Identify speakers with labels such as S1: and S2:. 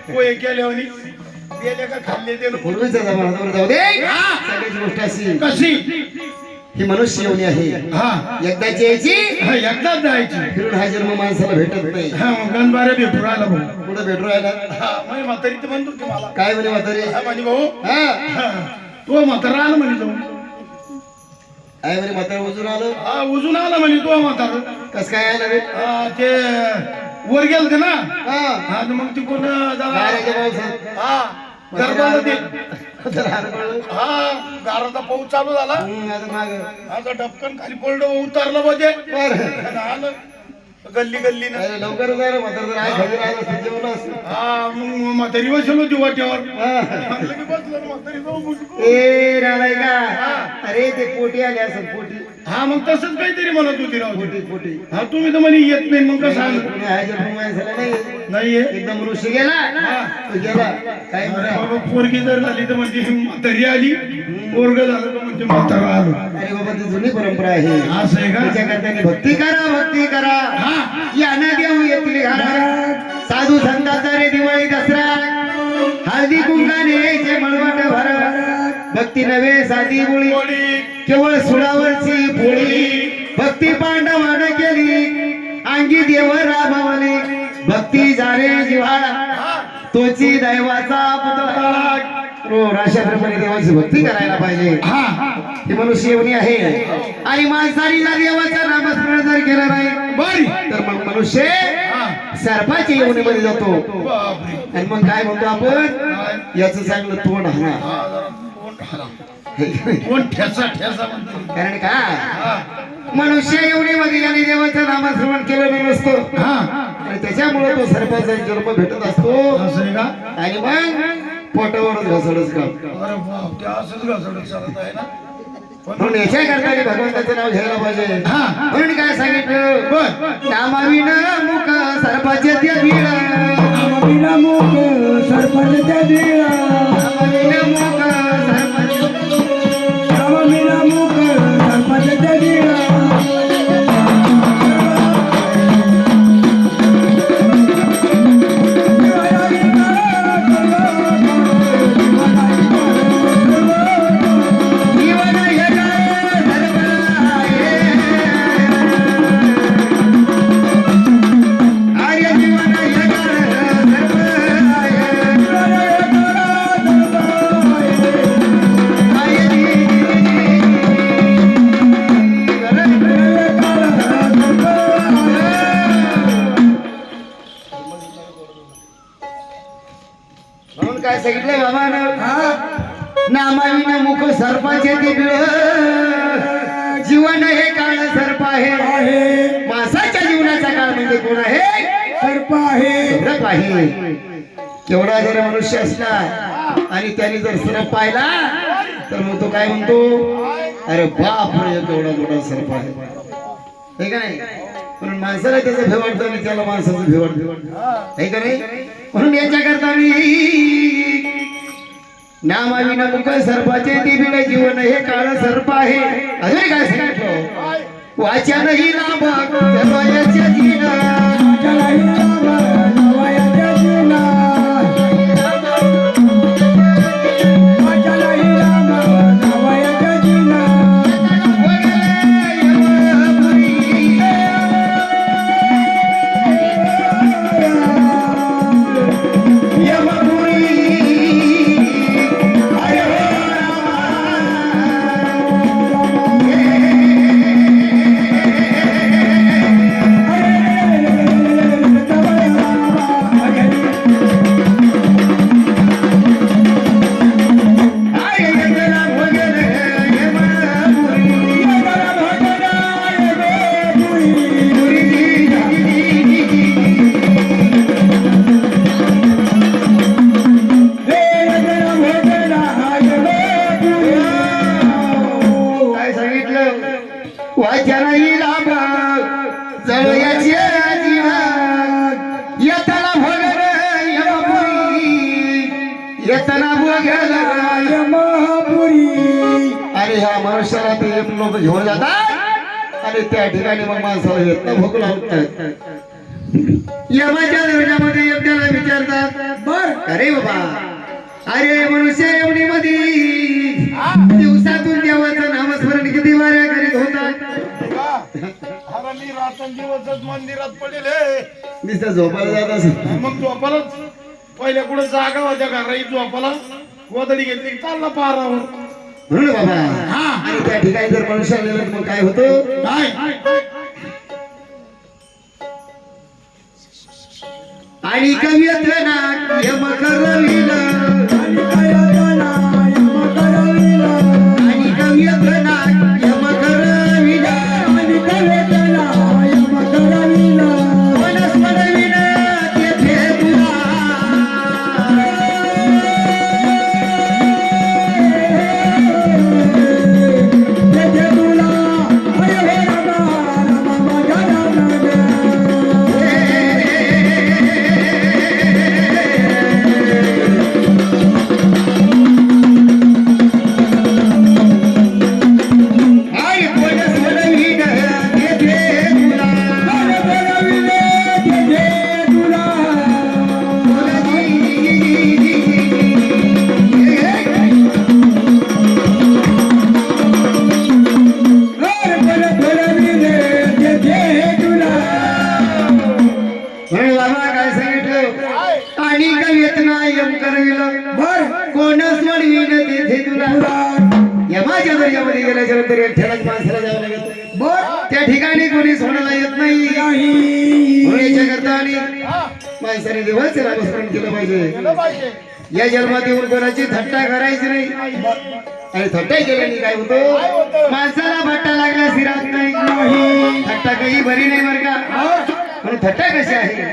S1: पोहे केले आणि गेले का खाल्ले ते
S2: पूर्वीचा जमाना तर जाऊ दे. सगळ्याची गोष्ट अशी
S1: कशी
S2: ही मनुष्य येऊनी आहे.
S1: हा
S2: एकदाची यायची
S1: एकदाच जायची.
S2: फिरून हा जन्म माणसाला भेटत नाही.
S1: हा मग गणबारे भेटू राहिला भाऊ.
S2: कुठं भेटू राहिला?
S1: हा मग म्हातारी तर म्हणतो की मला
S2: काय म्हणे म्हातारी?
S1: हा म्हणे भाऊ
S2: हा
S1: तो म्हातारा आला म्हणे जाऊन.
S2: काय म्हणे म्हातारा उजून आलं?
S1: हा उजून आला म्हणे तो म्हातारा.
S2: कस काय आलं रे?
S1: ते वर गेल ते ना.
S2: हा
S1: हा मग तिकडून
S2: गाराच्या पावसात.
S1: हा गरबाला ते
S2: तर हार पडलं.
S1: हा गाराचा पाऊस चालू झाला.
S2: आता माग
S1: आता डबकन खाली पडलं उतरलं पाहिजे
S2: बरं.
S1: आलं गल्ली गल्ली ना.
S2: अरे लवकर जा रे म्हातारा जर आहे घरी राहिलं असतं जेवलं असतं.
S1: हा मग म्हातारी बसलो होती वाट्यावर.
S2: हा.
S1: म्हणलं की बसलं म्हातारी जाऊ बोलू.
S2: ए राहिलाय का? अरे ते पोटी आले असं पोटी
S1: हा मग तसंच काहीतरी म्हणत होती राव.
S2: पोटी पोटी
S1: हा तुम्ही तर म्हणे येत नाही मग कसं आलं?
S2: कोणी आहे जर माणसाला नाही
S1: नाहीये
S2: एकदम ऋषी गेला तो गेला काय म्हणा.
S1: बाबा पोरगी जर झाली तर म्हणजे म्हातारी आली. पोरग झालं तर म्हणजे म्हातारा आलो.
S2: अरे बाबा ती जुनी परंपरा आहे.
S1: असं आहे का?
S2: त्याच्याकरता भक्ती करा भक्ती करा. याना देऊ येतील घरात साधू संतांचा रे दिवाळी दसरा हळदी कुंकाने यायचे मळवट भरत भक्ती नव्हे साधी मुळी केवळ सुडावरची पोळी भक्ती पांडवानं केली अंगी देव रामावली भक्ती जाणे जिव्हाळा तोची दैवाचा पुतळा रोज अशा प्रकारे देवाची भक्ती करायला पाहिजे. ही मनुष्य येवणी आहे आणि माणसाने जर देवाचं नामस्मरण जर केलं नाही
S1: बरी
S2: तर मग मनुष्य सर्पाच्या येवणीमध्ये जातो.
S1: बापरे.
S2: आणि मग काय म्हणतो आपण याचं चांगलं तोंड हाना.
S1: कोण ठेसा ठेसा म्हणतो.
S2: कारण का मनुष्य येवणीमध्ये याने देवाचं नामस्मरण केलेलं नसतं आणि त्याच्यामुळे तो सर्पाचा जन्म भेटत असतो.
S1: असं आहे का?
S2: आणि मग पोटावरच घसडच काम.
S1: अरे बाप ते असंच घसडत चालत आहे ना.
S2: म्हणून याच्या करता भगवंताचं नाव घ्यायला पाहिजे. म्हणून काय सांगितलं? नामाविन मुख सर्पाचे ते भीड नामाविन मुख सर्पाचे ते भीड नामाविन मुख सर्पाचे नामाविन मुख सर्पाचे ते भीड. म्हणून काय सांगितलंय बाबा? नामाविना मुख सर्पाचे ते बिळ जीवन हे काळ सर्प आहे. माणसाच्या जीवनाचा काळ म्हणजे कोण आहे? सर्प आहे. सर्प आहे. केवढा जर मनुष्य असला आणि त्याने जर सर्प पाहिला तर मग तो काय म्हणतो? अरे बाप रे केवढा मोठा सर्प आहे. हे का नाही? म्हणून माणसाला त्याचं भे वाटतं आणि त्याला माणसाचं भे वाटतं. हे का नाही? म्हणून याच्याकरता मी नामाविन मुख सर्पाचे दिबिड जीवन हे काळ सर्प आहे. अजून काय सांगितलं? वाचनही लाभ सर्वायाचे जीवन वाचनही लाभ जवळचे जीवन येताना भोगल येताना भोगल यमपुरी. अरे ह्या मनुष्याला ते लोक घेऊन जातात आणि त्या ठिकाणी मग माणसाला येत भोग लावतात. यमाच्या दर्जामध्ये एक त्याला विचारतात बर अरे बाबा अरे मनुष्य एवढीमध्ये दिवसातून देवाचं नामस्मरण किती वाऱ्या करीत होता
S1: अरे मी रात्रंदिवसच मंदिरात पडेल हे.
S2: नुसतं झोपायला जात असं
S1: मग झोपालाच पहिल्या कुठं जागा होत्या घराई झोपाला गोदडी घेतली की चालला पारावर
S2: म्हणून बाबा आणि त्या ठिकाणी जर मनुष्य आलेला तर मग काय होतं
S1: काय
S2: आणि कवियत ना यम करविला आणि कवियत ना यम करविला वनस्पतविना तेथे तुला आई वनस्पतविना तेथे तुला म्हणून बाबा काय सांगितलं आणि कवियत ना यम करविलं कोणच म्हणवीन तेथे तुला यमाच्या दर्यामध्ये गेल्याच्या नंतर एकट्यालाच माणसाला जावं लागत त्या ठिकाणी कोणी सोडायला येत नाही म्हणून याच्याकरता आणि माणसाने देवाचे नामस्मरण केलं पाहिजे या जन्मात येऊन कोणाची थट्टा करायची नाही आणि थट्टा केल्याने काय होतं माणसाला भट्टा लागला सिरात नाही थट्टा काही बरी नाही बरं का म्हणून थट्टा कशी आहे